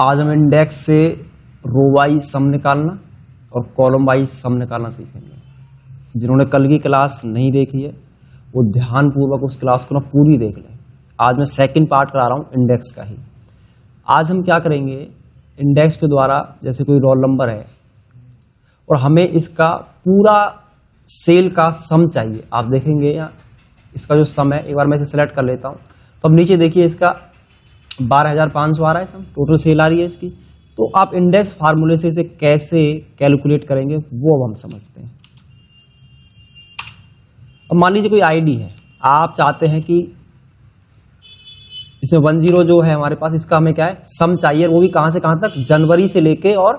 आज हम इंडेक्स से रो वाइज सम निकालना और कॉलम वाइज सम निकालना सीखेंगे। जिन्होंने कल की क्लास नहीं देखी है वो ध्यानपूर्वक उस क्लास को ना पूरी देख लें। आज मैं सेकंड पार्ट करा रहा हूँ इंडेक्स का ही। आज हम क्या करेंगे, इंडेक्स के द्वारा जैसे कोई रोल नंबर है और हमें इसका पूरा सेल का सम चाहिए। आप देखेंगे यहाँ इसका जो सम है, एक बार मैं इसे सेलेक्ट कर लेता हूँ। तो अब नीचे देखिए इसका 12,500 आ रहा है सम, टोटल सेल आ रही है इसकी। तो आप इंडेक्स फार्मूले से इसे कैसे कैलकुलेट करेंगे वो अब हम समझते हैं। अब मान लीजिए कोई आईडी है, आप चाहते हैं कि इसमें 10 जो है हमारे पास, इसका हमें क्या है सम चाहिए, वो भी कहां से कहां तक, जनवरी से लेके और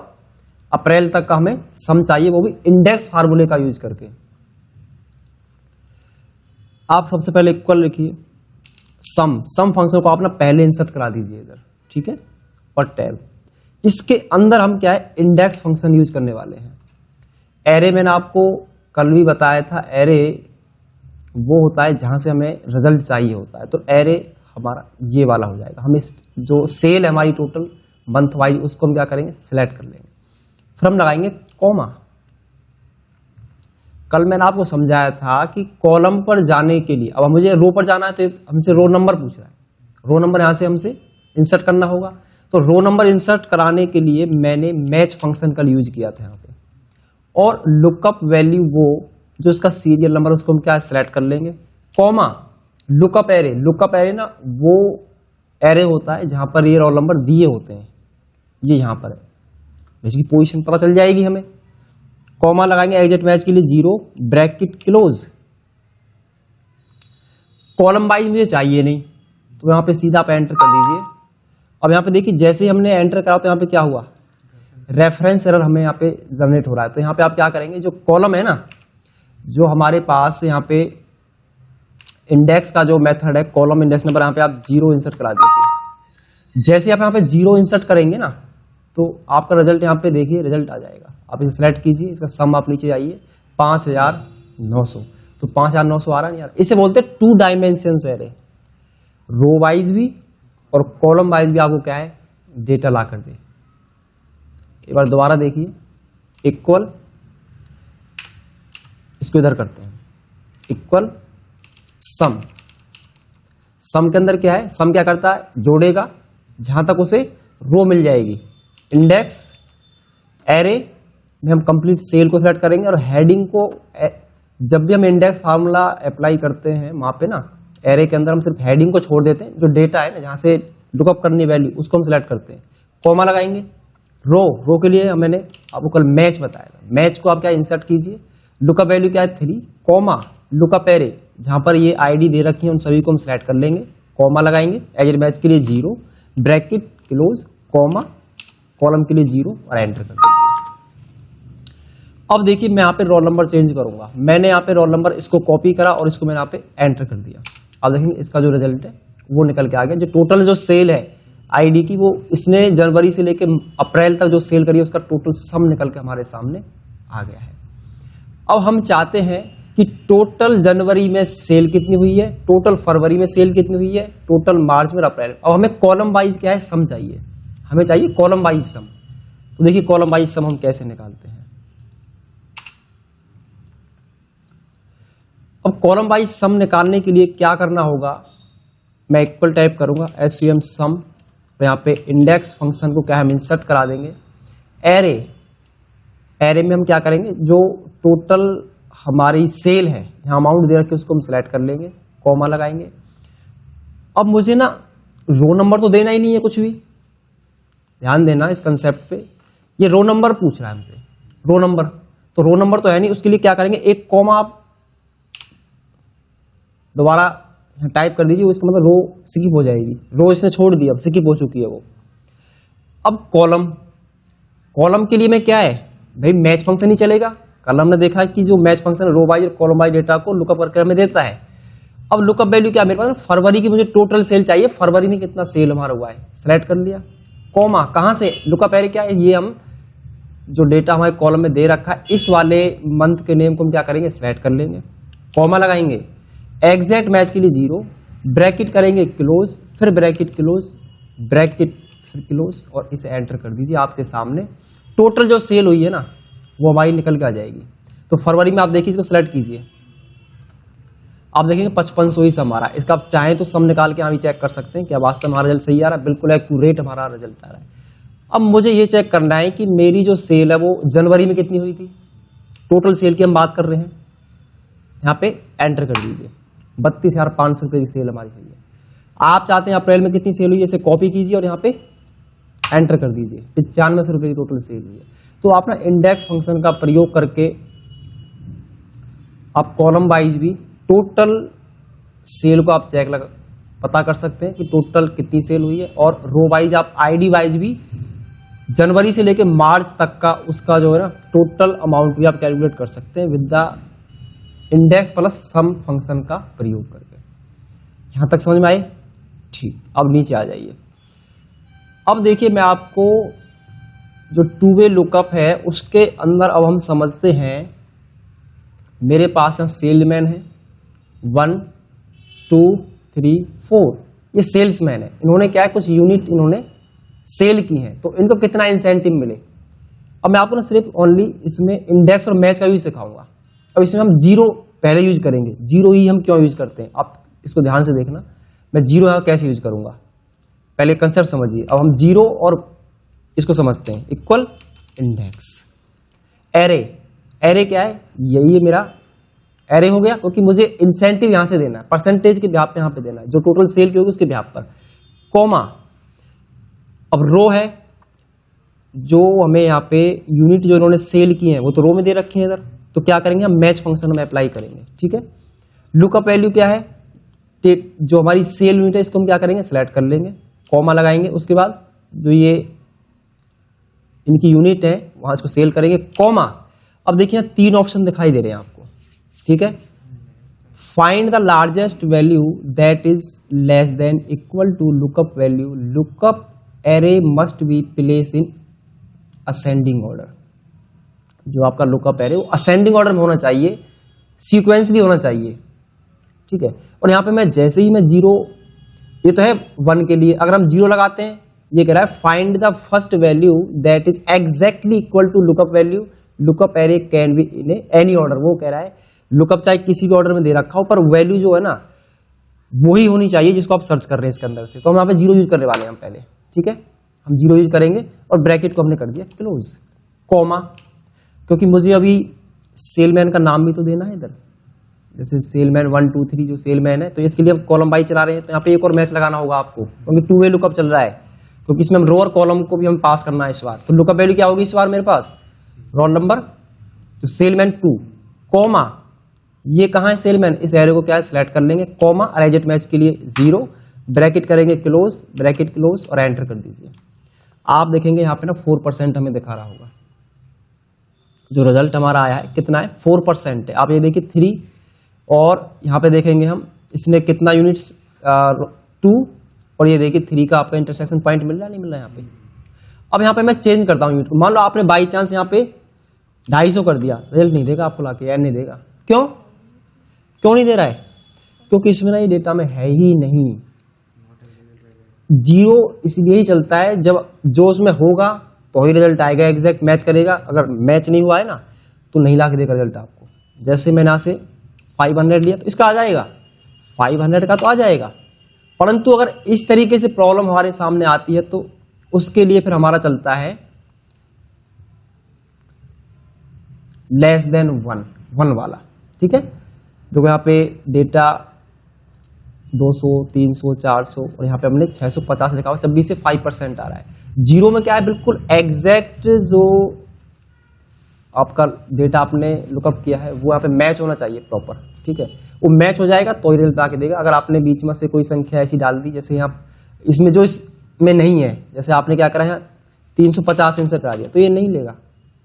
अप्रैल तक का हमें सम चाहिए, वो भी इंडेक्स फार्मूले का यूज करके। आप सबसे पहले इक्वल लिखिए सम फंक्शन को आप ना पहले इंसर्ट करा दीजिए इधर, ठीक है, और टैब। इसके अंदर हम क्या है इंडेक्स फंक्शन यूज करने वाले हैं। एरे मैंने आपको कल भी बताया था, एरे वो होता है जहां से हमें रिजल्ट चाहिए होता है। तो एरे हमारा ये वाला हो जाएगा। हम इस जो सेल है हमारी टोटल मंथ वाइज, उसको हम क्या करेंगे सिलेक्ट कर लेंगे। फिर हम लगाएंगे कॉमा। कल मैंने आपको समझाया था कि कॉलम पर जाने के लिए, अब मुझे रो पर जाना है तो हमसे रो नंबर पूछ रहा है, रो नंबर यहां से हमसे इंसर्ट करना होगा। तो रो नंबर इंसर्ट कराने के लिए मैंने मैच फंक्शन का यूज किया था यहाँ पे। और लुकअप वैल्यू वो जो इसका सीरियल नंबर, उसको हम क्या सिलेक्ट कर लेंगे, comma lookup array. Lookup array ना वो एरे होता है जहां पर ये रोल नंबर दिए होते हैं, ये यहां पर है, इसकी पोजीशन पता चल जाएगी हमें। कॉमा लगाएंगे एग्जैक्ट मैच के लिए 0, ब्रैकेट क्लोज। कॉलम वाइज मुझे चाहिए नहीं, तो यहां पे सीधा आप एंटर कर दीजिए। अब यहां पे देखिए जैसे हमने एंटर करा तो यहां पे क्या हुआ, रेफरेंस एरर हमें यहां पे जनरेट हो रहा है। तो यहां पे आप क्या करेंगे, जो कॉलम है ना, जो हमारे पास यहाँ पे इंडेक्स का जो मेथड है कॉलम इंडेक्स नंबर, यहाँ पे आप 0 इंसर्ट करा दीजिए। जैसे आप यहाँ पे 0 इंसर्ट करेंगे ना तो आपका रिजल्ट यहाँ पे देखिए रिजल्ट आ जाएगा। आप इसे सेलेक्ट कीजिए, इसका सम आप नीचे आइए 5,900। तो 5,900 आ रहा है यार, इसे बोलते हैं 2 डायमेंशन एरे। रो वाइज भी और कॉलम वाइज भी आपको क्या है डेटा ला कर दे। एक बार दोबारा देखिए, इक्वल, इसको इधर करते हैं, इक्वल सम। सम के अंदर क्या है, सम क्या करता है, जोड़ेगा जहां तक उसे रो मिल जाएगी। इंडेक्स एरे में हम कंप्लीट सेल को सेलेक्ट करेंगे और हेडिंग को, जब भी हम इंडेक्स फार्मूला अप्लाई करते हैं वहां पे ना एरे के अंदर हम सिर्फ हेडिंग को छोड़ देते हैं, जो डेटा है ना जहां से लुकअप करनी वैल्यू उसको हम सिलेक्ट करते हैं। कॉमा लगाएंगे। रो के लिए मैंने आपको कल मैच बताया था, मैच को आप क्या इंसर्ट कीजिए, लुकअप वैल्यू क्या है 3, कॉमा लुकअप एरे जहां पर ये आईडी दे रखी है उन सभी को हम सिलेक्ट कर लेंगे। कॉमा लगाएंगे एज मैच के लिए 0, ब्रैकेट क्लोज, कॉमा कॉलम के लिए 0 और एंटर कर दीजिए। अब देखिए मैं यहाँ पे रोल नंबर चेंज करूंगा। मैंने यहाँ पे रोल नंबर इसको कॉपी करा और इसको मैंने यहाँ पे एंटर कर दिया। अब देखेंगे इसका जो रिजल्ट है वो निकल के आ गया। जो टोटल जो सेल है आईडी की, वो इसने जनवरी से लेकर अप्रैल तक जो सेल करी है उसका टोटल सम निकल के हमारे सामने आ गया है। अब हम चाहते हैं कि टोटल जनवरी में सेल कितनी हुई है, टोटल फरवरी में सेल कितनी हुई है, टोटल मार्च में, अप्रैल। अब हमें कॉलम वाइज क्या है सम चाहिए, हमें चाहिए कॉलम वाइज सम। तो देखिए कॉलम वाइज सम हम कैसे निकालते हैं। अब कॉलम वाइज सम निकालने के लिए क्या करना होगा, मैं इक्वल टाइप करूंगा SUM सम, तो यहाँ पे इंडेक्स फंक्शन को क्या हम इंसर्ट करा देंगे। एरे में हम क्या करेंगे, जो टोटल हमारी सेल है जहां अमाउंट दे रखे उसको हम सिलेक्ट कर लेंगे, कॉमा लगाएंगे। अब मुझे ना रो नंबर तो देना ही नहीं है कुछ भी, ध्यान देना इस कंसेप्ट पे। ये रो नंबर पूछ रहा है हमसे, रो नंबर, तो रो नंबर तो है नहीं, उसके लिए क्या करेंगे, एक कॉमा आप दोबारा टाइप कर दीजिए, उसका मतलब रो स्किप हो जाएगी, रो इसने छोड़ दी, अब स्किप हो चुकी है वो। अब कॉलम के लिए में क्या है भाई, मैच फंक्शन ही चलेगा। कल हमने देखा कि जो मैच फंक्शन रो वाइज और कॉलम वाइज डेटा को लुकअप करके हमें देता है। अब लुकअप वैल्यू क्या, मेरे पास फरवरी की मुझे टोटल सेल चाहिए, फरवरी में कितना सेल हमारा हुआ है, सेलेक्ट कर लिया। कॉमा कहां से, लुकअप एरे क्या है, ये हम जो डेटा हमारे कॉलम में दे रखा है इस वाले मंथ के नेम को हम क्या करेंगे सेलेक्ट कर लेंगे। कॉमा लगाएंगे, एग्जैक्ट मैच के लिए 0, ब्रैकेट करेंगे क्लोज, फिर ब्रैकेट क्लोज, ब्रैकेट फिर क्लोज और इसे एंटर कर दीजिए। आपके सामने टोटल जो सेल हुई है ना वो हमारी निकल के आ जाएगी। तो फरवरी में आप देखिए, इसको सेलेक्ट कीजिए, आप देखेंगे 5500 ही सम आ रहा है। इसका आप चाहें तो सम निकाल के यहाँ भी चेक कर सकते हैं क्या वास्तव में हमारा रिजल्ट सही आ रहा है। बिल्कुल एक्यूरेट हमारा रिजल्ट आ रहा है। अब मुझे ये चेक करना है कि मेरी जो सेल है वो जनवरी में कितनी हुई थी। टोटल सेल की हम बात कर रहे हैं, यहाँ पे एंटर कर दीजिए। 32,500 रुपये की सेल हमारी हुई है। आप चाहते हैं अप्रैल में कितनी सेल हुई है, इसे कॉपी कीजिए और यहाँ पे एंटर कर दीजिए। 9500 रुपये की टोटल सेल हुई है। तो आप ना इंडेक्स फंक्शन का प्रयोग करके आप कॉलम वाइज भी टोटल सेल को आप पता कर सकते हैं कि टोटल कितनी सेल हुई है, और रो वाइज आप आईडी वाइज भी जनवरी से लेके मार्च तक का उसका जो है ना टोटल अमाउंट भी आप कैलकुलेट कर सकते हैं with the index plus sum function का प्रयोग करके। यहां तक समझ में आए? ठीक, अब नीचे आ जाइए। अब देखिए मैं आपको जो टू वे लुकअप है उसके अंदर अब हम समझते हैं। मेरे पास यहाँ सेलमैन है 1 2 3 4, ये सेल्समैन है। इन्होंने क्या है, कुछ यूनिट इन्होंने सेल की हैं, तो इनको कितना इंसेंटिव मिले। अब मैं आपको ना सिर्फ ओनली इसमें इंडेक्स और मैच का यूज सिखाऊंगा। अब इसमें हम जीरो पहले यूज करेंगे। जीरो ही हम क्यों यूज करते हैं आप इसको ध्यान से देखना। मैं जीरो यहाँ कैसे यूज करूंगा, पहले कंसेप्ट समझिए। अब हम जीरो और इसको समझते हैं, इक्वल इंडेक्स। एरे, एरे क्या है, यही है मेरा एरे हो गया, क्योंकि मुझे इंसेंटिव यहां से देना है, परसेंटेज के ब्याह पे यहां पे देना है, जो टोटल सेल की होगी उसके ब्याह पर। कॉमा, अब रो है जो हमें यहाँ पे यूनिट जो इन्होंने सेल की है वो तो रो में दे रखे हैं इधर, तो क्या करेंगे हम मैच फंक्शन में अप्लाई करेंगे। ठीक है, लुकअप वैल्यू क्या है, जो हमारी सेल यूनिट है इसको हम क्या करेंगे, सेलेक्ट कर लेंगे, कॉमा लगाएंगे, उसके बाद जो ये इनकी यूनिट है वहां इसको सेल करेंगे, कॉमा। अब देखिए 3 ऑप्शन दिखाई दे रहे हैं आपको। ठीक है, find the largest value that is less than equal to lookup value, lookup array must be place in ascending order. जो आपका लुकअप एरे वो असेंडिंग ऑर्डर में होना चाहिए, सीक्वेंसली होना चाहिए। ठीक है, और यहां पे मैं जैसे ही मैं जीरो, ये तो है 1 के लिए, अगर हम जीरो लगाते हैं ये कह रहा है find the first value that is exactly equal to lookup value, lookup array can be in any order. वो कह रहा है लुकअप चाहे किसी भी ऑर्डर में दे रखा हो, पर वैल्यू जो है ना वही होनी चाहिए जिसको आप सर्च कर रहे हैं इसके अंदर से। तो हम यहाँ पे जीरो यूज करने वाले हैं हम पहले। ठीक है, हम जीरो यूज करेंगे और ब्रैकेट को हमने कर दिया क्लोज, कॉमा, क्योंकि मुझे अभी सेलमैन का नाम भी तो देना है इधर। जैसे सेलमैन 1 2 3 जो सेलमैन है, तो इसके लिए हम कॉलम बाई चला रहे हैं, तो यहाँ पे एक और मैच लगाना होगा आपको, क्योंकि टू वे लुकअप चल रहा है, क्योंकि इसमें हम रो और कॉलम को भी हम पास करना है इस बार। तो लुकअप वैल्यू क्या होगी इस बार मेरे पास, रोल नंबर तो सेलमैन 2, कॉमा, ये कहाँ है सेलमैन, इस एरो को क्या है सिलेक्ट कर लेंगे, कॉमा, अरेंजेड मैच के लिए 0, ब्रैकेट करेंगे क्लोज, ब्रैकेट क्लोज और एंटर कर दीजिए। आप देखेंगे यहाँ पे ना 4% हमें दिखा रहा होगा। जो रिजल्ट हमारा आया है कितना है, 4% है। आप ये देखिए 3, और यहाँ पे देखेंगे हम इसने कितना यूनिट्स 2, और ये देखिए 3 का आपका इंटरसेक्शन पॉइंट मिल रहा है, नहीं मिल रहा है यहाँ पे। अब यहाँ पे मैं चेंज करता हूँ यूनिट को। मान लो आपने बाई चांस यहाँ पे 250 कर दिया, रिजल्ट नहीं देगा आपको लाके, नहीं देगा। क्यों नहीं दे रहा है, क्योंकि इसमें ना ये डेटा में है ही नहीं। जीरो इसलिए ही चलता है जब जो उसमें होगा तो ही रिजल्ट आएगा, एग्जैक्ट मैच करेगा। अगर मैच नहीं हुआ है ना तो नहीं ला के देगा रिजल्ट आपको। जैसे मैंने यहाँ से 500 लिया तो इसका आ जाएगा, 500 का तो आ जाएगा, परंतु अगर इस तरीके से प्रॉब्लम हमारे सामने आती है तो उसके लिए फिर हमारा चलता है लेस देन 1 वाला। ठीक है, देखो यहाँ पे डेटा 200 300 400 और यहाँ पे हमने 650 लिखा हुआ, तब भी से 5% आ रहा है। जीरो में क्या है, बिल्कुल एग्जैक्ट जो आपका डेटा आपने लुकअप किया है वो यहाँ पे मैच होना चाहिए प्रॉपर। ठीक है, वो मैच हो जाएगा तो ही रिजल्ट आके देगा। अगर आपने बीच में से कोई संख्या ऐसी डाल दी, जैसे यहाँ इसमें जो इसमें नहीं है, जैसे आपने क्या करा है 350 इंसर्ट आ गया, तो ये नहीं लेगा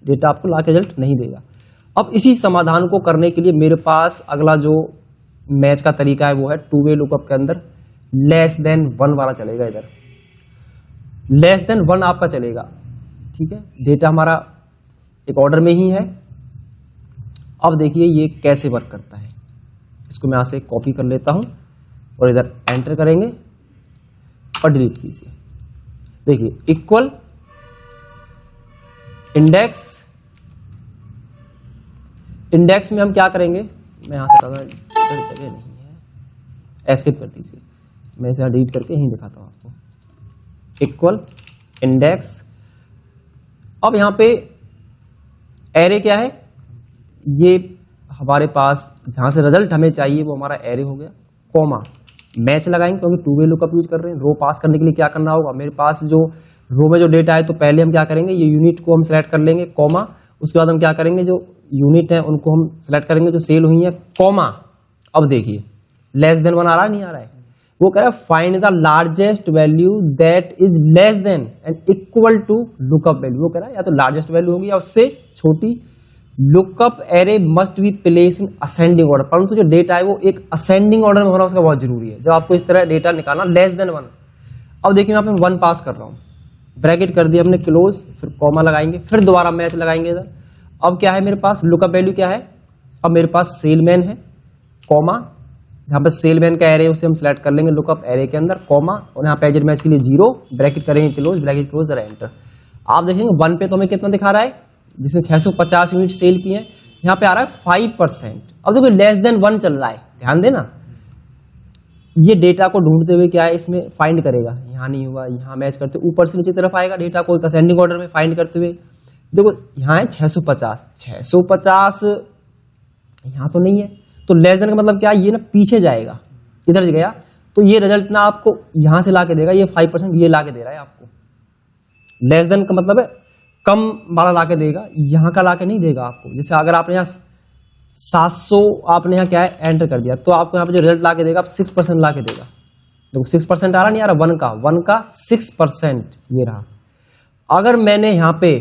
डेटा, आपको ला के रिजल्ट नहीं देगा। अब इसी समाधान को करने के लिए मेरे पास अगला जो मैच का तरीका है वो है टू वे लुकअप के अंदर लेस देन 1 वाला चलेगा। इधर लेस देन 1 आपका चलेगा। ठीक है, डेटा हमारा एक ऑर्डर में ही है। अब देखिए ये कैसे वर्क करता है, इसको मैं यहां से कॉपी कर लेता हूं और इधर एंटर करेंगे और डिलीट कीजिए। देखिए इक्वल इंडेक्स, इंडेक्स में हम क्या करेंगे, मैं यहां से जगह नहीं है, एस्केप कर दीजिए, मैं इसे डिलीट करके यहीं दिखाता हूं आपको। इक्वल इंडेक्स, अब यहां पे एरे क्या है, ये हमारे पास जहां से रिजल्ट हमें चाहिए वो हमारा एरे हो गया, कॉमा मैच लगाएंगे क्योंकि टू वे लुकअप यूज कर रहे हैं। रो पास करने के लिए क्या करना होगा, मेरे पास जो रो में जो डेटा है तो पहले हम क्या करेंगे, ये यूनिट को हम सेलेक्ट कर लेंगे कॉमा, उसके बाद हम क्या करेंगे, जो यूनिट है उनको हम सेलेक्ट करेंगे जो सेल हुई है कॉमा। अब देखिए लेस देन 1 आ रहा है, नहीं आ रहा है, वो कह रहा है find the largest value that is less than and equal to lookup value. वो कह रहा है या तो लार्जेस्ट वैल्यू होगी या उससे छोटी। Lookup array must be place in ascending order, परंतु जो डेटा है वो एक असेंडिंग ऑर्डर में होना उसका बहुत जरूरी है जब आपको इस तरह डेटा निकालना लेस देन 1। अब देखिए यहाँ पे 1 पास कर रहा हूं, ब्रैकेट कर दिया हमने क्लोज, फिर कॉमा लगाएंगे, फिर दोबारा मैच लगाएंगे इधर। अब क्या है मेरे पास, लुकअप वैल्यू क्या है, अब मेरे पास सेलमैन है कॉमा, जहां पर सेलमैन का एरे है उसे हम सिलेक्ट कर लेंगे लुकअप एरे के अंदर कॉमा, और यहाँ पे एजेड मैच के लिए 0 ब्रैकेट करेंगे क्लोज, ब्रैकेट क्लोज और एंटर। आप देखेंगे 1 पे तो हमें कितना दिखा रहा है, जिसने 650 यूनिट सेल किए हैं, यहाँ पे आ रहा है 5%। अब देखो लेस देन 1 चल रहा है, ध्यान देना, ये डेटा को ढूंढते हुए क्या है इसमें फाइंड करेगा, यहाँ नहीं हुआ, यहाँ मैच करते ऊपर से नीचे तरफ आएगा डेटा को असेंडिंग ऑर्डर में फाइंड करते हुए। देखो यहाँ है 650 यहाँ तो नहीं है, तो लेस देन का मतलब क्या है, ये ना पीछे जाएगा, इधर गया तो ये रिजल्ट ना आपको यहां से ला के देगा, ये 5% ये ला के दे रहा है आपको। लेस देन का मतलब है कम वाला ला के देगा, यहां का ला के नहीं देगा आपको। जैसे अगर आपने यहाँ 700 आपने यहाँ क्या है एंटर कर दिया, तो आपको यहाँ पे जो रिजल्ट ला के देगा आप 6% ला के देगा। देखो 6% आ रहा नहीं आ रहा, 1 का 6% ये रहा। अगर मैंने यहाँ पे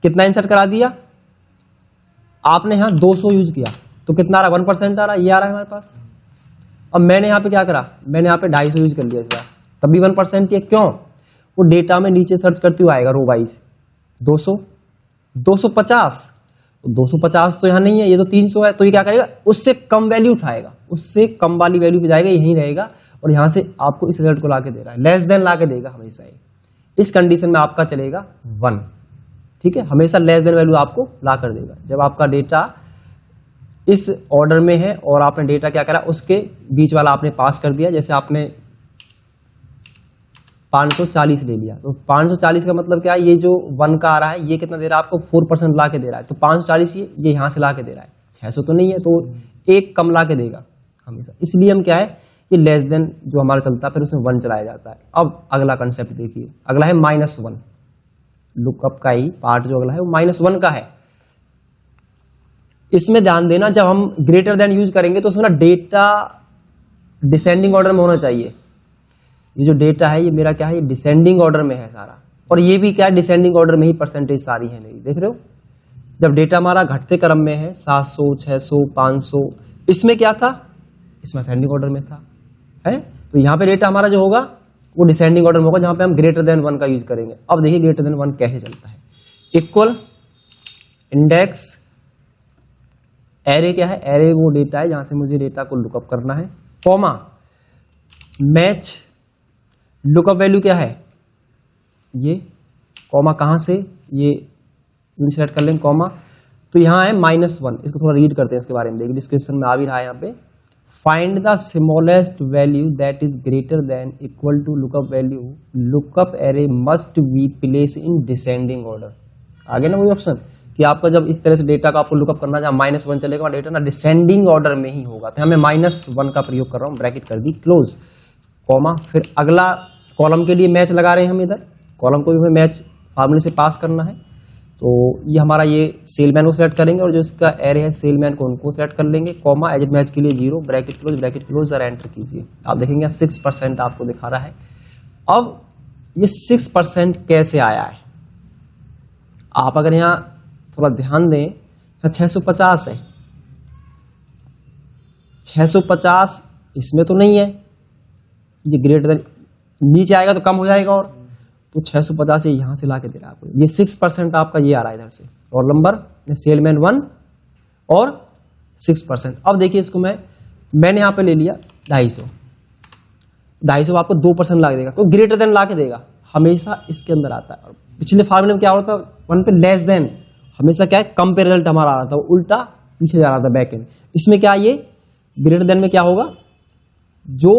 कितना इंसर्ट करा दिया, आपने यहाँ 200 यूज किया तो कितना आ रहा, 1% आ रहा, ये आ रहा है हमारे पास। अब मैंने यहाँ पे क्या करा, मैंने यहाँ पे 250 यूज कर लिया इस बार, तब भी 1% ही है। क्यों, वो डेटा में नीचे सर्च करते हुए आएगा रो वाइज 200 250, 250 तो यहाँ नहीं है, ये तो 300 है, तो ये क्या करेगा, उससे कम वैल्यू उठाएगा, उससे कम वाली वैल्यू पे जाएगा, यहीं रहेगा, और यहाँ से आपको इस रिजल्ट को ला के दे रहा है, लेस देन ला के देगा हमेशा ही। इस कंडीशन में आपका चलेगा 1, ठीक है, हमेशा लेस देन वैल्यू आपको ला कर देगा। जब आपका डेटा इस ऑर्डर में है और आपने डेटा क्या करा, उसके बीच वाला आपने पास कर दिया, जैसे आपने 540 ले लिया, तो 540 का मतलब क्या है, ये जो 1 का आ रहा है ये कितना दे रहा है आपको, 4% ला के दे रहा है, तो 540 ये यहां से ला के दे रहा है, 600 तो नहीं है, तो एक कम ला के देगा हमेशा। इसलिए हम क्या है, ये लेस देन जो हमारा चलता है फिर उसमें 1 चलाया जाता है। अब अगला कंसेप्ट देखिए, अगला है -1, लुकअप का ही पार्ट जो अगला है वो -1 का है। इसमें ध्यान देना, जब हम ग्रेटर देन यूज करेंगे तो उसमें ना डेटा डिसेंडिंग ऑर्डर में होना चाहिए। ये जो डेटा है ये मेरा क्या है, ये डिसेंडिंग ऑर्डर में है सारा, और ये भी क्या है डिसेंडिंग ऑर्डर में ही परसेंटेज सारी है मेरी, देख रहे हो। जब डेटा हमारा घटते क्रम में है 700 600 500, इसमें क्या था, इसमें असेंडिंग ऑर्डर में था, है, तो यहाँ पे डेटा हमारा जो होगा वो डिसेंडिंग ऑर्डर में होगा, जहां पे हम ग्रेटर देन 1 का यूज करेंगे। अब देखिए ग्रेटर देन 1 कैसे चलता है, इक्वल इंडेक्स एरे क्या है, एरे वो डेटा है जहां से मुझे डेटा को लुकअप करना है, कॉमा मैच लुकअप वैल्यू क्या है ये, कॉमा कहां से, ये सेलेक्ट कर लेंगे कॉमा, तो यहां है -1, इसको थोड़ा रीड करते हैं, इसके बारे में देखिए डिस्क्रिप्शन में आ भी रहा है यहाँ पे। Find the smallest value that is greater than equal to lookup value, lookup array must be place in descending order. आगे ना वही ऑप्शन कि आपका जब इस तरह से डेटा का आपको लुकअप करना, जहां -1 चलेगा डेटा ना डिसेंडिंग ऑर्डर में ही होगा, तो हमें -1 का प्रयोग कर रहा हूं, ब्रैकेट कर दी क्लोज, कॉमा, फिर अगला कॉलम के लिए मैच लगा रहे हैं हम, इधर कॉलम को भी हमें मैच फार्मूले से पास करना है, तो ये हमारा ये सेलमैन को सिलेक्ट करेंगे, और जो इसका एरे है सेलमैन को उनको सिलेक्ट कर लेंगे, कॉमा एजेड मैच के लिए 0 ब्रैकेट क्लोज और एंटर कीजिए। आप देखेंगे 6% आपको दिखा रहा है। अब ये 6% कैसे आया है, आप अगर यहाँ थोड़ा ध्यान दें, 650 है, 650 इसमें तो नहीं है, ये ग्रेटर देन नीचे आएगा तो कम हो जाएगा, और तो 650 यहां से ला के दे रहा है आपको, ये 6% आपका ये आ रहा है इधर से, और नंबर सेलमैन 1 और 6%। अब देखिए इसको मैंने यहां पे ले लिया 250, 250 आपको 2% ला के देगा, तो ग्रेटर देन ला के देगा, हमेशा इसके अंदर आता है। और पिछले फार्मूले में क्या होता था, 1 पे लेस देन, हमेशा क्या है कम पे रिजल्ट हमारा आ रहा था, उल्टा पीछे जा रहा था बैक एंड। इसमें क्या ये ग्रेटर देन में क्या होगा, जो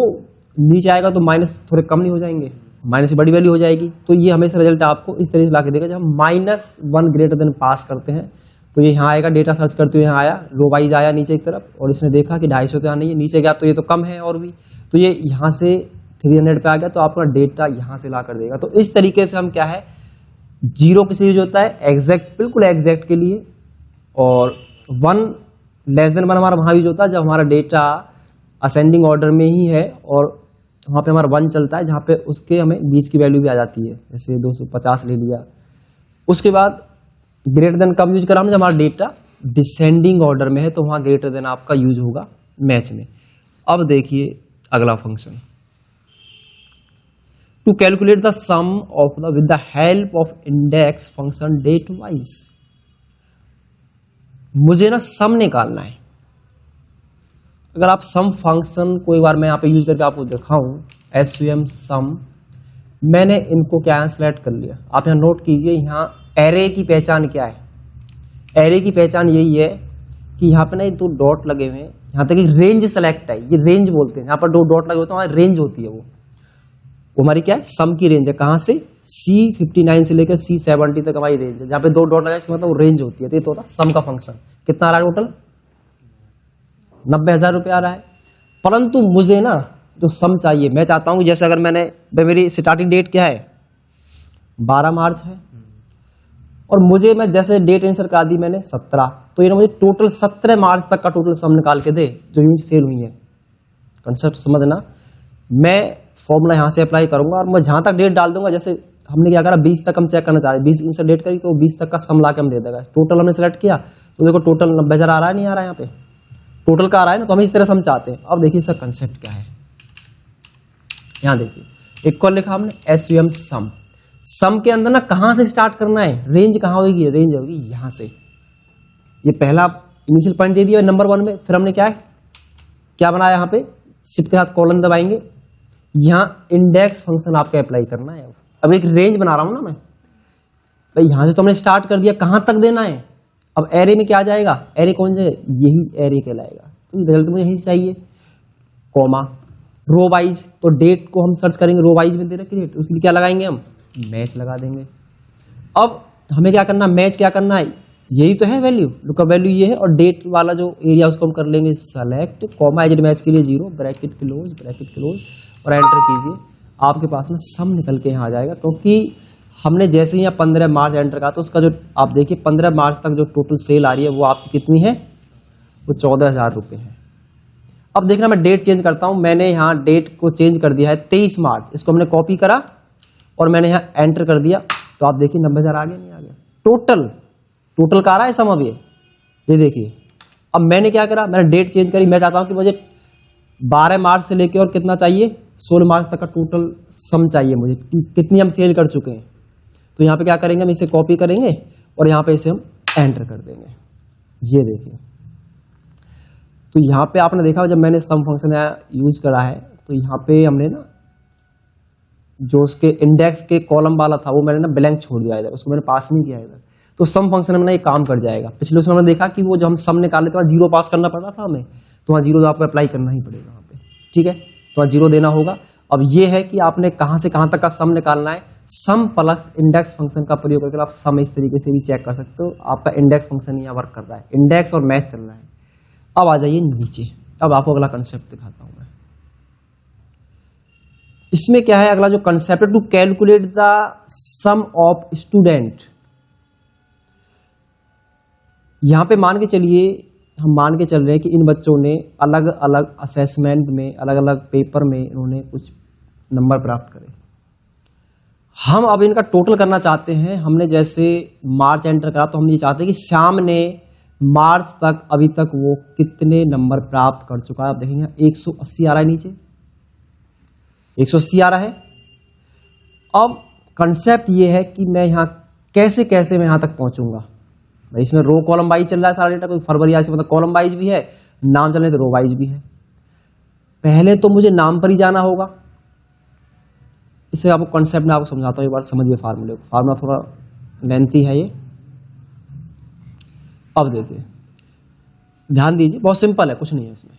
नीचे आएगा तो माइनस थोड़े कम नहीं हो जाएंगे, माइनस से बड़ी वैल्यू हो जाएगी। तो ये हमेशा रिजल्ट आपको इस तरीके से ला के देगा। जब हम -1 ग्रेटर देन पास करते हैं तो ये यहाँ आएगा, डेटा सर्च करते हुए यहाँ आया, रो वाइज आया नीचे की तरफ, और इसने देखा कि 250 तो यहाँ नहीं है, नीचे गया तो ये तो कम है और भी, तो ये यहाँ से 300 पे आ गया, तो आपका डेटा यहाँ से ला कर देगा। तो इस तरीके से हम क्या है, 0 किसे यूज होता है, एग्जैक्ट, बिल्कुल एग्जैक्ट के लिए, और 1 लेस देन 1 हमारा वहाँ यूज होता है जब हमारा डेटा असेंडिंग ऑर्डर में ही है और वहाँ पे हमारा 1 चलता है, जहाँ पे उसके हमें बीच की वैल्यू भी आ जाती है, जैसे 250 ले लिया। उसके बाद ग्रेटर देन कब यूज करा हमने, जब हमारा डेटा डिसेंडिंग ऑर्डर में है, तो वहाँ ग्रेटर देन आपका यूज होगा मैच में। अब देखिए अगला function, to calculate the sum of the with the help of index function date wise. मुझे ना सम निकालना है। अगर आप सम फंक्शन को एक बार मैं यहाँ पे यूज करके आपको दिखाऊं, SUM सम, मैंने इनको क्या सेलेक्ट कर लिया। आप यहाँ नोट कीजिए, यहाँ एरे की पहचान क्या है, एरे की पहचान यही है कि यहाँ पे ना 2 डॉट लगे हुए हैं, यहाँ तक एक रेंज सेलेक्ट है, ये रेंज बोलते हैं, यहाँ पर 2 डॉट लगे होते हैं, वहाँ रेंज होती है, वो हमारी क्या है, सम की रेंज है। कहाँ से, C59 से लेकर C70 तक हमारी रेंज है। जहाँ पे 2 डॉट लगा इसका मतलब वो रेंज होती है। तो ये तो होता सम का फंक्शन। कितना आ रहा है टोटल, 90,000 रुपये आ रहा है। परंतु मुझे ना जो सम चाहिए, मैं चाहता हूँ जैसे अगर मेरी स्टार्टिंग डेट क्या है, 12 मार्च है, और मुझे मैं जैसे डेट इंसर करा दी मैंने 17, तो ये ना मुझे टोटल 17 मार्च तक का टोटल सम निकाल के दे जो यूनिट सेल हुई है। कंसेप्ट समझना, मैं फॉर्मूला यहाँ से अप्लाई करूंगा और मैं जहां तक डेट डाल दूंगा, जैसे हमने क्या करा 20 तक हम चेक करना चाह रहे हैं, 20 इंसर डेट करी तो 20 तक का सम ला के हम दे देगा। टोटल हमने सेलेक्ट किया तो देखो टोटल 90,000 आ रहा है, नहीं आ रहा है, यहाँ पे टोटल का आ रहा है ना, तो हम इस तरह सम चाहते हैं। अब देखिए इसका कंसेप्ट क्या है, यहाँ देखिए इक्वल लिखा हमने SUM सम। सम के अंदर ना कहां से स्टार्ट करना है, रेंज कहां होगी, रेंज होगी यहां से। ये पहला इनिशियल पॉइंट दे दिया नंबर 1 में, फिर हमने क्या बनाया, यहाँ पे शिफ्ट के साथ कॉलन दबाएंगे, यहाँ इंडेक्स फंक्शन आपको अप्लाई करना है। अब एक रेंज बना रहा हूं ना मैं, भाई यहां से तो हमने स्टार्ट कर दिया, कहां तक देना है। अब एरे में क्या आ जाएगा, एरे कौन से, यही एरे कहलाएगा, तो रिजल्ट मुझे यही चाहिए। कॉमा रो वाइज, तो डेट को हम सर्च करेंगे, रो वाइज में दे रखी डेट, उसके लिए क्या लगाएंगे हम, मैच लगा देंगे। अब हमें क्या करना, मैच क्या करना है, यही तो है वैल्यू, लुकअप वैल्यू ये है, और डेट वाला जो एरिया उसको हम कर लेंगे सेलेक्ट, कॉमा एजेड मैच के लिए 0, ब्रैकेट क्लोज और एंटर कीजिए। आपके पास में सम निकल के यहाँ आ जाएगा, क्योंकि हमने जैसे ही यहाँ 15 मार्च एंटर करा तो उसका जो आप देखिए 15 मार्च तक जो टोटल सेल आ रही है वो आपकी कितनी है, वो 14,000 रुपये है। अब देखना मैं डेट चेंज करता हूँ, मैंने यहाँ डेट को चेंज कर दिया है 23 मार्च, इसको हमने कॉपी करा और मैंने यहाँ एंटर कर दिया, तो आप देखिए 90,000 आ गया, नहीं आ गया, टोटल का आ रहा है सम। अब ये देखिए, अब मैंने क्या करा, मैंने डेट चेंज करी, मैं चाहता हूं कि मुझे 12 मार्च से लेके और कितना चाहिए, 16 मार्च तक का टोटल सम चाहिए मुझे, कितनी हम सेल कर चुके हैं। तो यहाँ पे क्या करेंगे, हम इसे कॉपी करेंगे और यहाँ पे इसे हम एंटर कर देंगे। ये देखिए, तो यहाँ पे आपने देखा जब मैंने सम फंक्शन यूज करा है, तो यहाँ पे हमने ना जो उसके इंडेक्स के कॉलम वाला था वो मैंने ना ब्लैंक छोड़ दिया इधर, उसको मैंने पास नहीं किया इधर, तो सम फंक्शन में ना ये काम कर जाएगा। पिछले उसमें हमने देखा कि वो जो हम सम निकाले तो वहाँ 0 पास करना पड़ रहा था हमें, तो वहाँ 0 तो आपको अप्लाई करना ही पड़ेगा वहाँ पे, ठीक है, तो वहाँ 0 देना होगा। अब ये है कि आपने कहाँ से कहाँ तक का सम निकालना है, सम प्लस इंडेक्स फंक्शन का प्रयोग करके आप सम इस तरीके से भी चेक कर सकते हो। आपका इंडेक्स फंक्शन यहाँ वर्क कर रहा है, इंडेक्स और मैच चल रहा है। अब आ जाइए नीचे, अब आपको अगला कंसेप्ट दिखाता हूँ मैं। इसमें क्या है, अगला जो कंसेप्ट है, to calculate the sum of student. यहां पे मान के चलिए, हम मान के चल रहे हैं कि इन बच्चों ने अलग अलग असेसमेंट में, अलग अलग पेपर में इन्होंने कुछ नंबर प्राप्त करे। हम अब इनका टोटल करना चाहते हैं। हमने जैसे मार्च एंटर करा तो हम ये चाहते हैं कि श्याम ने मार्च तक अभी तक वो कितने नंबर प्राप्त कर चुका है। आप देखेंगे 180 आ रहा है, नीचे 180 आ रहा है। अब कंसेप्ट ये है कि मैं यहाँ कैसे कैसे मैं यहाँ तक पहुंचूंगा। भाई इसमें रो कॉलम वाइज चल रहा है सारा डेटा, कोई फरवरी आज से मतलब कॉलम वाइज भी है, नाम चल रहे तो रो वाइज भी है। पहले तो मुझे नाम पर ही जाना होगा, इसे आपको कॉन्सेप्ट में आपको समझाता हूँ, एक बार समझिए फार्मूले को। फार्मूला थोड़ा लेंथी है ये। अब देखिए, ध्यान दीजिए, बहुत सिंपल है, कुछ नहीं है इसमें,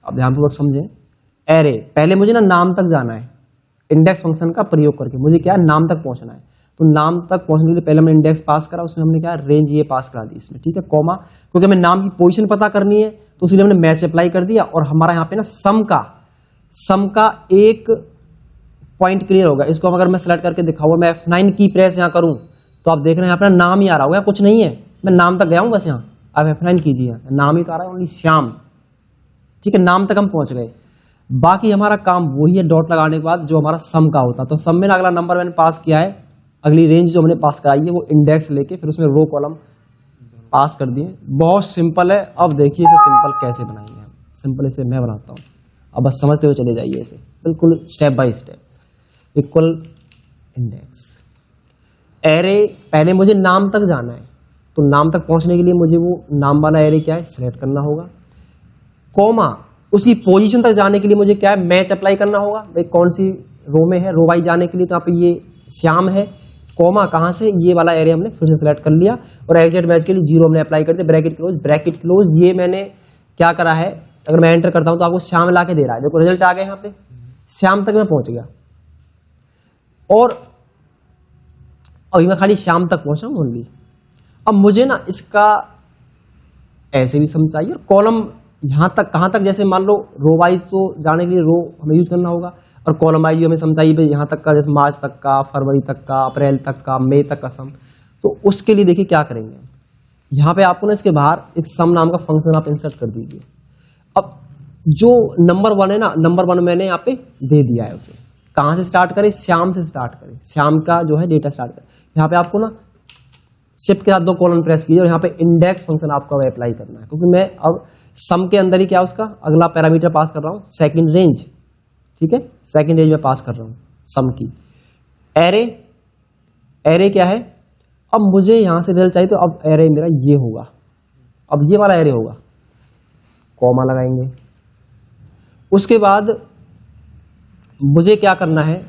आप ध्यानपूर्वक समझें। एरे, पहले मुझे ना नाम तक जाना है, इंडेक्स फंक्शन का प्रयोग करके मुझे क्या है, नाम तक पहुंचना है। तो नाम तक पहुंचने के लिए पहले हमने इंडेक्स पास करा, उसमें हमने क्या रेंज ये पास करा दी इसमें, ठीक है, कॉमा, क्योंकि हमें नाम की पोजीशन पता करनी है तो इसलिए हमने मैच अप्लाई कर दिया। और हमारा यहाँ पे ना सम का एक पॉइंट क्लियर होगा। इसको अगर मैं सेलेक्ट करके दिखाऊंगा, मैं F9 की प्रेस यहाँ करूं तो आप देख रहे हैं यहाँ पे नाम ही आ रहा होगा, कुछ नहीं है, मैं नाम तक गया हूं बस। यहाँ आप F9 कीजिए, नाम ही तो आ रहा है, ओनली श्याम, ठीक है, नाम तक हम पहुंच गए। बाकी हमारा काम वही है, डॉट लगाने के बाद जो हमारा सम का होता। तो सम में ना अगला नंबर मैंने पास किया है, अगली रेंज जो हमने पास कराई है वो इंडेक्स लेके फिर उसमें रो कॉलम पास कर दिए। बहुत सिंपल है। अब देखिए इसे सिंपल कैसे बनाएंगे हम, सिंपल इसे मैं बनाता हूँ, अब बस समझते हुए चले जाइए इसे बिल्कुल step by step. Equal index array, पहले मुझे नाम तक जाना है, तो नाम तक पहुंचने के लिए मुझे वो नाम वाला एरे क्या है, सिलेक्ट करना होगा। कॉमा, उसी पोजीशन तक जाने के लिए मुझे क्या है, मैच अप्लाई करना होगा। भाई कौन सी रो में है, रो वाइज जाने के लिए तो यहाँ पे ये श्याम है। कॉमा कहाँ से, ये वाला एरिया हमने फिर से सेलेक्ट कर लिया। और एग्जैक्ट मैच के लिए 0 हमने अप्लाई कर दिया, ब्रैकेट क्लोज। ये मैंने क्या करा है, अगर मैं एंटर करता हूं तो आपको श्याम ला के दे रहा है, देखो रिजल्ट आ गया, यहाँ पे श्याम तक मैं पहुंच गया। और अभी मैं खाली श्याम तक पहुंचा हूं ओनली। अब मुझे ना इसका ऐसे भी समझाइए, और कॉलम यहां तक कहां तक, जैसे मान लो रो वाइज तो जाने के लिए रो हमें यूज करना होगा, और कॉलम वाइज भी हमें समझाइए भाई यहाँ तक का, जैसे मार्च तक का, फरवरी तक का, अप्रैल तक का, मई तक का सम। तो उसके लिए देखिए क्या करेंगे, यहाँ पे आपको ना इसके बाहर एक सम नाम का फंक्शन आप इंसर्ट कर दीजिए। अब जो नंबर 1 है ना, नंबर 1 मैंने यहाँ पे दे दिया है उसे। कहाँ से स्टार्ट करें, श्याम से स्टार्ट करें, श्याम का जो है डेटा स्टार्ट करें। यहाँ पे आपको ना शिफ्ट के साथ 2 कॉलन प्रेस कीजिए, और यहाँ पे इंडेक्स फंक्शन आपको अप्लाई करना है, क्योंकि मैं अब सम के अंदर ही क्या उसका अगला पैरामीटर पास कर रहा हूँ, सेकंड रेंज, ठीक है, सेकंड रेंज में पास कर रहा हूँ सम की। एरे क्या है, अब मुझे यहां से रिजल्ट चाहिए, तो अब एरे मेरा ये होगा, अब ये वाला एरे होगा, कॉमा लगाएंगे। उसके बाद मुझे क्या करना है,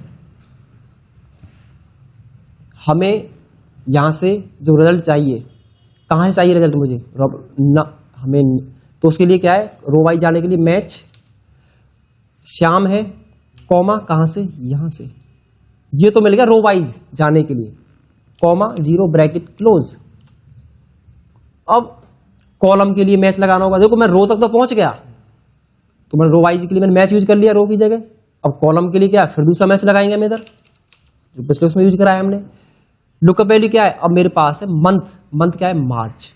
हमें यहां से जो रिजल्ट चाहिए, कहां से चाहिए रिजल्ट मुझे, हमें, तो उसके लिए क्या है, रो वाइज जाने के लिए मैच श्याम है, कॉमा कहां से, यहां से, ये तो मिल गया रो वाइज जाने के लिए, कॉमा 0 ब्रैकेट क्लोज। अब कॉलम के लिए मैच लगाना होगा, देखो मैं रो तक तो पहुंच गया, तो मैं रो वाइज के लिए मैंने मैच यूज कर लिया रो की जगह। अब कॉलम के लिए क्या, फिर दूसरा मैच लगाएंगे हम इधर, जो पिछले उसमें यूज कराया हमने। लुकअप वैल्यू क्या है, अब मेरे पास है मंथ क्या है, मार्च,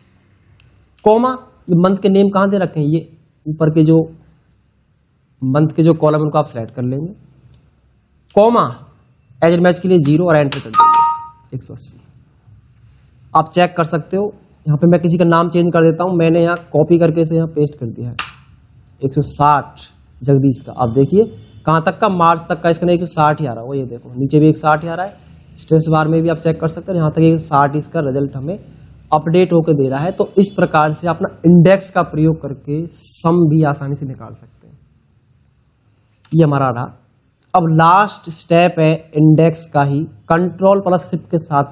कॉमा, ये मंथ के नेम कहां दे रखे हैं, ये ऊपर के जो मंथ के जो कॉलम उनको आप सेलेक्ट कर लेंगे, कॉमा एज मैच के लिए 0 और एंटर कर देंगे 180। आप चेक कर सकते हो, यहाँ पे मैं किसी का नाम चेंज कर देता हूं, मैंने यहाँ कॉपी करके इसे यहाँ पेस्ट कर दिया है 160 जगदीश का। आप देखिए कहां तक का, मार्च तक का, इसका नहीं 160 ही आ रहा है, वो ये देखो नीचे भी 160 ही आ रहा है, स्ट्रेस बार में भी आप चेक कर सकते हो, यहाँ तक 160 इसका रिजल्ट हमें अपडेट होकर दे रहा है। तो इस प्रकार से अपना इंडेक्स का प्रयोग करके सम भी आसानी से निकाल सकते हैं। ये हमारा रहा। अब लास्ट स्टेप है इंडेक्स का ही कंट्रोल प्लस शिफ्ट के साथ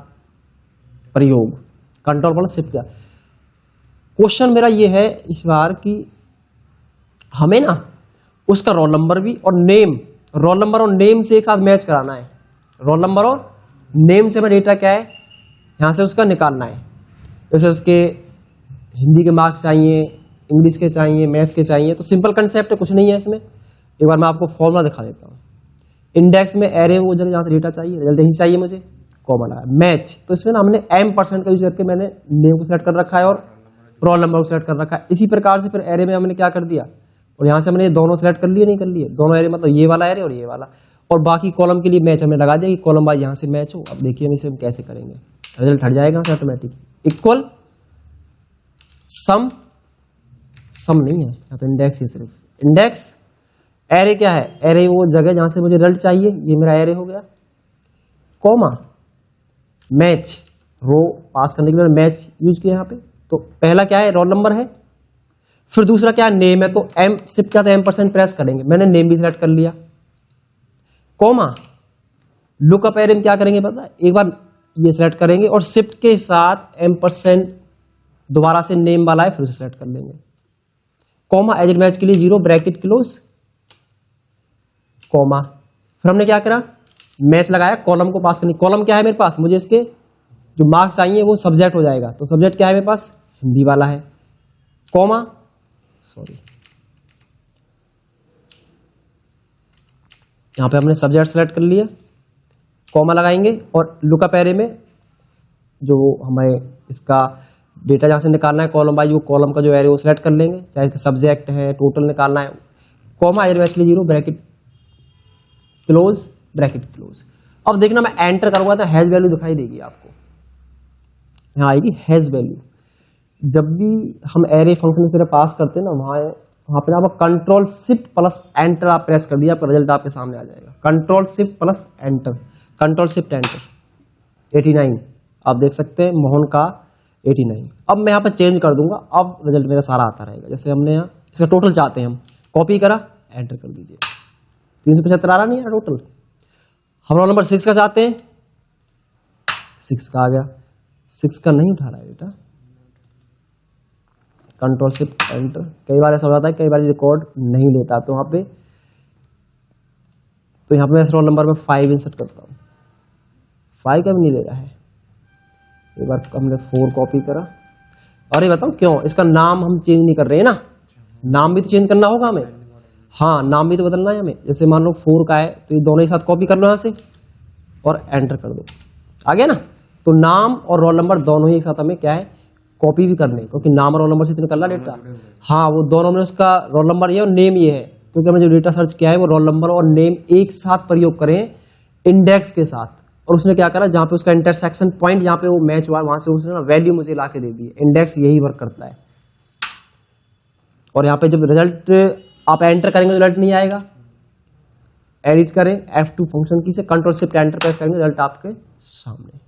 प्रयोग। कंट्रोल प्लस शिफ्ट का क्वेश्चन मेरा ये है इस बार कि हमें ना उसका रोल नंबर भी और नेम, रोल नंबर और नेम से एक साथ मैच कराना है। रोल नंबर और नेम से हमें डेटा क्या है यहां से उसका निकालना है। जैसे उसके हिंदी के मार्क्स चाहिए, इंग्लिश के चाहिए, मैथ के चाहिए, तो सिंपल कंसेप्ट है, कुछ नहीं है इसमें। एक बार मैं आपको फॉर्मूला दिखा देता हूँ। इंडेक्स में एरे वो जगह जहाँ से डेटा चाहिए, रिजल्ट यहीं चाहिए मुझे, कॉमन आया। मैच, तो इसमें ना हमने m% का यूज करके मैंने नेम को सिलेक्ट कर रखा है और रोल नंबर को सिलेक्ट कर रखा है। इसी प्रकार से फिर एरे में हमने क्या कर दिया, और यहाँ से हमने दोनों सिलेक्ट कर लिए, नहीं कर लिए दोनों एरे, मतलब ये वाला एरे और ये वाला, और बाकी कॉलम के लिए मैच हमने लगा दिया कि कॉलम वाइज यहाँ से मैच हो। अब देखिए हम इसे कैसे करेंगे, रिजल्ट हट जाएगा ऑटोमेटिक। इक्वल सम, सम नहीं है या तो इंडेक्स ही, सिर्फ इंडेक्स। एरे क्या है, एरे वो जगह जहां से मुझे रिजल्ट चाहिए, ये मेरा एरे हो गया, कॉमा मैच, रो पास करने के लिए मैच यूज किया यहाँ पे। तो पहला क्या है, रोल नंबर है, फिर दूसरा क्या है, नेम है, तो एम शिफ्ट क्या था, m% प्रेस करेंगे, मैंने नेम भी सिलेक्ट कर लिया, कॉमा लुकअप एरे में क्या करेंगे पता है, एक बार ये सेलेक्ट करेंगे और शिफ्ट के साथ M% दोबारा से नेम वाला है, फिर उसे सेलेक्ट कर लेंगे। कॉमा एज मैच के लिए 0 ब्रैकेट क्लोज कॉमा, फिर हमने क्या करा, मैच लगाया, कॉलम को पास करनी। कॉलम क्या है मेरे पास, मुझे इसके जो मार्क्स चाहिए वो सब्जेक्ट हो जाएगा, तो सब्जेक्ट क्या है मेरे पास, हिंदी वाला है। कॉमा सॉरी, यहां पे हमने सब्जेक्ट सेलेक्ट कर लिया, कॉमा लगाएंगे और लुकअप एरे में जो हमें इसका डेटा जहां से निकालना है कॉलम वाइज, वो कॉलम का जो एरे वो सिलेक्ट कर लेंगे, चाहे इसका सब्जेक्ट है, टोटल निकालना है। कॉमा एज मैच के लिए 0 ब्रैकेट क्लोज ब्रैकेट क्लोज। अब देखना मैं एंटर करूंगा तो हैज वैल्यू दिखाई देगी आपको, यहां आएगी हैज वैल्यू। जब भी हम एरे फंक्शन से पास करते हैं ना, वहां पे आप कंट्रोल शिफ्ट प्लस एंटर आप प्रेस कर दिया, आपका रिजल्ट आपके सामने आ जाएगा। Control shift plus enter, control shift enter 89 आप देख सकते हैं, मोहन का 89। अब मैं यहाँ पर चेंज कर दूंगा, अब रिजल्ट मेरा सारा आता रहेगा। जैसे हमने यहाँ इसका टोटल चाहते हैं, हम कॉपी करा, एंटर कर दीजिए, 375 आ रहा नहीं है टोटल। हम रोल नंबर 6 का चाहते हैं, 6 का आ गया, 6 का नहीं उठा रहा है बेटा, कंट्रोल शिफ्ट एंटर। कई बार ऐसा हो जाता है, कई बार रिकॉर्ड नहीं लेता, तो यहाँ पे मैं इस रोल नंबर में 5 इंसर्ट करता हूँ, 5 का भी नहीं ले रहा है। एक बार हमने 4 कॉपी करा, और ये बताओ क्यों, इसका नाम हम चेंज नहीं कर रहे हैं ना, नाम भी तो चेंज करना होगा हमें, हाँ नाम भी तो बदलना है हमें। जैसे मान लो 4 का है तो ये दोनों ही साथ कॉपी कर लो यहाँ से और एंटर कर दो, आ गया ना। तो नाम और रोल नंबर दोनों ही एक साथ हमें क्या है, कॉपी भी करने, क्योंकि नाम और रोल नंबर से तो निकलना डेटा। हाँ वो दोनों में उसका रोल नंबर ये और नेम ये है, क्योंकि हमने जो डेटा सर्च किया है वो रोल नंबर और नेम एक साथ प्रयोग करें इंडेक्स के साथ। और उसने क्या करा, जहां पे उसका इंटरसेक्शन पॉइंट जहां पे वो मैच हुआ वहां से उसने ना वैल्यू मुझे ला के दे दी। इंडेक्स यही वर्क करता है। और यहाँ पे जब रिजल्ट आप एंटर करेंगे रिजल्ट नहीं आएगा, एडिट करें F2 फंक्शन की से कंट्रोल शिफ्ट एंटर प्रेस करेंगे, रिजल्ट आपके सामने।